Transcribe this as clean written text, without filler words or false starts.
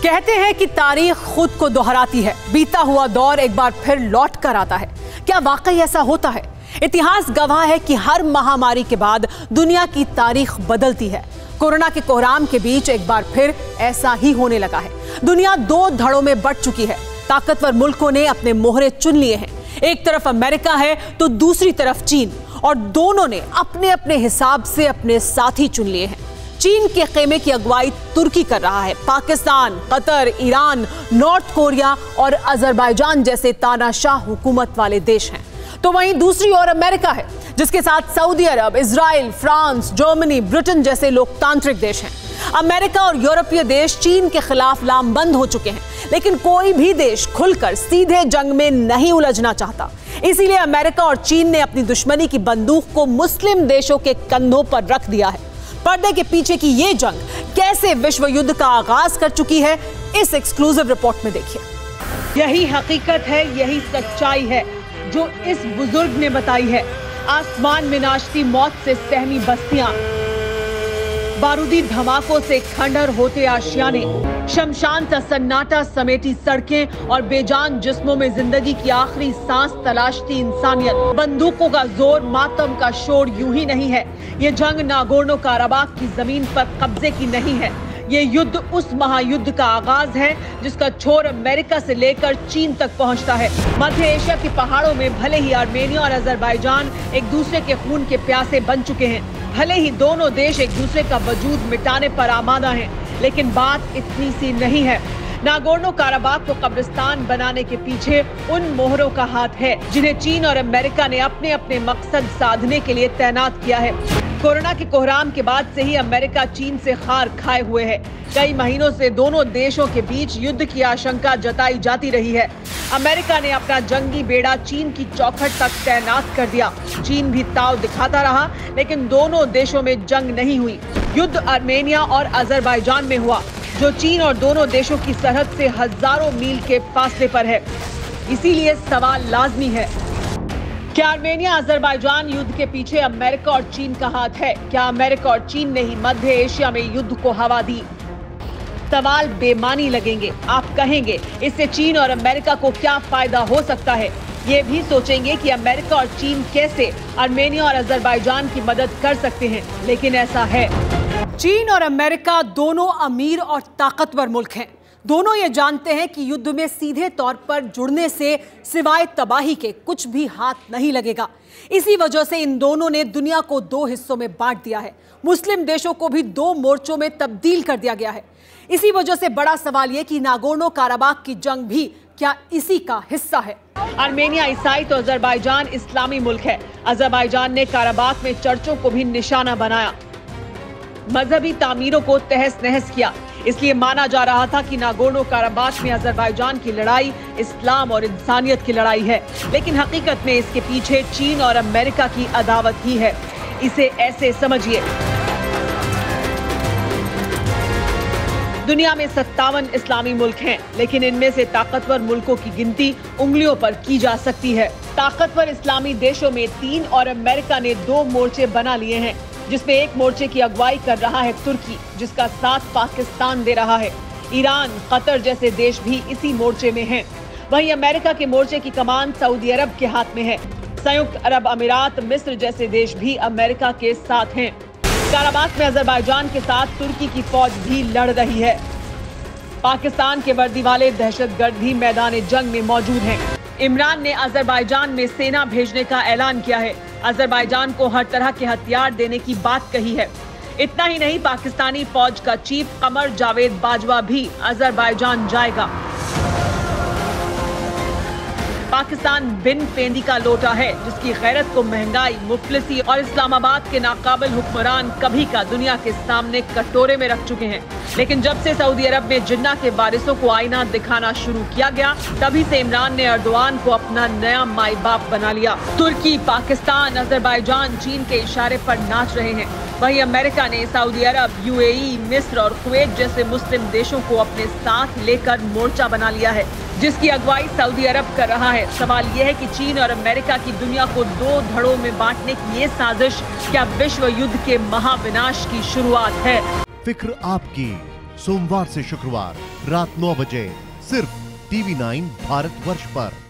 कहते हैं कि तारीख खुद को दोहराती है, बीता हुआ दौर एक बार फिर लौट कर आता है। क्या वाकई ऐसा होता है? इतिहास गवाह है कि हर महामारी के बाद दुनिया की तारीख बदलती है। कोरोना के कोहराम के बीच एक बार फिर ऐसा ही होने लगा है। दुनिया दो धड़ों में बंट चुकी है। ताकतवर मुल्कों ने अपने मोहरे चुन लिए हैं। एक तरफ अमेरिका है तो दूसरी तरफ चीन, और दोनों ने अपने अपने हिसाब से अपने साथी चुन लिए हैं। चीन के खेमे की अगुवाई तुर्की कर रहा है। Pakistan, Qatar, Iran, north Korea और अजरबैजान जैसे तानाशाह हुकूमत वाले देश हैं। तो वहीं दूसरी ओर अमेरिका है, जिसके साथ सऊदी अरब, इजराइल, फ्रांस, जर्मनी, ब्रिटेन जैसे लोकतांत्रिक देश हैं। अमेरिका और यूरोपीय देश चीन के खिलाफ लामबंद हो चुके हैं, लेकिन कोई भी देश खुलकर सीधे जंग में नहीं उलझना चाहता। इसीलिए अमेरिका और चीन ने अपनी दुश्मनी की बंदूक को मुस्लिम देशों के कंधों पर रख दिया है। पर्दे के पीछे की ये जंग कैसे विश्व युद्ध का आगाज कर चुकी है, इस एक्सक्लूसिव रिपोर्ट में देखिए। यही हकीकत है, यही सच्चाई है जो इस बुजुर्ग ने बताई है। आसमान में नाचती मौत से सहमी बस्तियां, बारूदी धमाकों से खंडहर होते आशियाने, शमशान सा सन्नाटा समेटी सड़कें और बेजान जिस्मों में जिंदगी की आखिरी सांस तलाशती इंसानियत। बंदूकों का जोर, मातम का शोर यूं ही नहीं है। ये जंग नागोर्नो काराबाख की जमीन पर कब्जे की नहीं है। ये युद्ध उस महायुद्ध का आगाज है जिसका छोर अमेरिका से लेकर चीन तक पहुंचता है। मध्य एशिया के पहाड़ों में भले ही आर्मेनिया और अजरबैजान एक दूसरे के खून के प्यासे बन चुके हैं, भले ही दोनों देश एक दूसरे का वजूद मिटाने पर आमादा हैं, लेकिन बात इतनी सी नहीं है। नागोर्नो काराबाख को कब्रिस्तान बनाने के पीछे उन मोहरों का हाथ है जिन्हें चीन और अमेरिका ने अपने अपने मकसद साधने के लिए तैनात किया है। कोरोना के कोहराम के बाद से ही अमेरिका चीन से खार खाए हुए है। कई महीनों से दोनों देशों के बीच युद्ध की आशंका जताई जाती रही है। अमेरिका ने अपना जंगी बेड़ा चीन की चौखट तक तैनात कर दिया। चीन भी ताव दिखाता रहा, लेकिन दोनों देशों में जंग नहीं हुई। युद्ध आर्मेनिया और अजरबैजान में हुआ, जो चीन और दोनों देशों की सरहद से हजारों मील के फासले पर है। इसीलिए सवाल लाजमी है, क्या आर्मेनिया अजरबैजान युद्ध के पीछे अमेरिका और चीन का हाथ है? क्या अमेरिका और चीन ने ही मध्य एशिया में युद्ध को हवा दी? सवाल बेमानी लगेंगे। आप कहेंगे इससे चीन और अमेरिका को क्या फायदा हो सकता है? ये भी सोचेंगे कि अमेरिका और चीन कैसे आर्मेनिया और अजरबैजान की मदद कर सकते हैं, लेकिन ऐसा है। चीन और अमेरिका दोनों अमीर और ताकतवर मुल्क हैं। दोनों ये जानते हैं कि युद्ध में सीधे तौर पर जुड़ने से सिवाय तबाही के कुछ भी हाथ नहीं लगेगा। इसी वजह से इन दोनों ने दुनिया को दो हिस्सों में बांट दिया है। मुस्लिम देशों को भी दो मोर्चों में तब्दील कर दिया गया है। इसी वजह से बड़ा सवाल यह कि नागोर्नो काराबाख की जंग भी क्या इसी का हिस्सा है? आर्मेनिया ईसाई तो अजरबैजान इस्लामी मुल्क है। अजरबैजान ने काराबाख में चर्चों को भी निशाना बनाया, मजहबी तामीरों को तहस नहस किया। इसलिए माना जा रहा था कि नागोर्नो काराबाख में अजरबैजान की लड़ाई इस्लाम और इंसानियत की लड़ाई है, लेकिन हकीकत में इसके पीछे चीन और अमेरिका की अदावत ही है। इसे ऐसे समझिए, दुनिया में 57 इस्लामी मुल्क हैं, लेकिन इनमें से ताकतवर मुल्कों की गिनती उंगलियों पर की जा सकती है। ताकतवर इस्लामी देशों में 3 और अमेरिका ने 2 मोर्चे बना लिए हैं, जिसमें एक मोर्चे की अगुवाई कर रहा है तुर्की, जिसका साथ पाकिस्तान दे रहा है। ईरान, कतर जैसे देश भी इसी मोर्चे में हैं। वहीं अमेरिका के मोर्चे की कमान सऊदी अरब के हाथ में है। संयुक्त अरब अमीरात, मिस्र जैसे देश भी अमेरिका के साथ हैं। काराबाख में अजरबैजान के साथ तुर्की की फौज भी लड़ रही है। पाकिस्तान के वर्दी वाले दहशतगर्द भी मैदान जंग में मौजूद हैं। इमरान ने अजरबैजान में सेना भेजने का ऐलान किया है। अजरबैजान को हर तरह के हथियार देने की बात कही है। इतना ही नहीं, पाकिस्तानी फौज का चीफ कमर जावेद बाजवा भी अजरबैजान जाएगा। पाकिस्तान बिन पेंदी का लोटा है, जिसकी गैरत को महंगाई, मुफलिसी और इस्लामाबाद के नाकाबिल हुक्मरान कभी का दुनिया के सामने कटोरे में रख चुके हैं। लेकिन जब से सऊदी अरब में जिन्ना के वारिसों को आईना दिखाना शुरू किया गया, तभी से इमरान ने अर्दोआन को अपना नया माई बाप बना लिया। तुर्की, पाकिस्तान, अजरबैजान चीन के इशारे पर नाच रहे हैं। वहीं अमेरिका ने सऊदी अरब, यूएई, मिस्र और कुवैत जैसे मुस्लिम देशों को अपने साथ लेकर मोर्चा बना लिया है, जिसकी अगुवाई सऊदी अरब कर रहा है। सवाल यह है कि चीन और अमेरिका की दुनिया को 2 धड़ों में बांटने की ये साजिश क्या विश्व युद्ध के महाविनाश की शुरुआत है? फिक्र आपकी, सोमवार से शुक्रवार रात 9 बजे सिर्फ TV9 भारतवर्ष पर।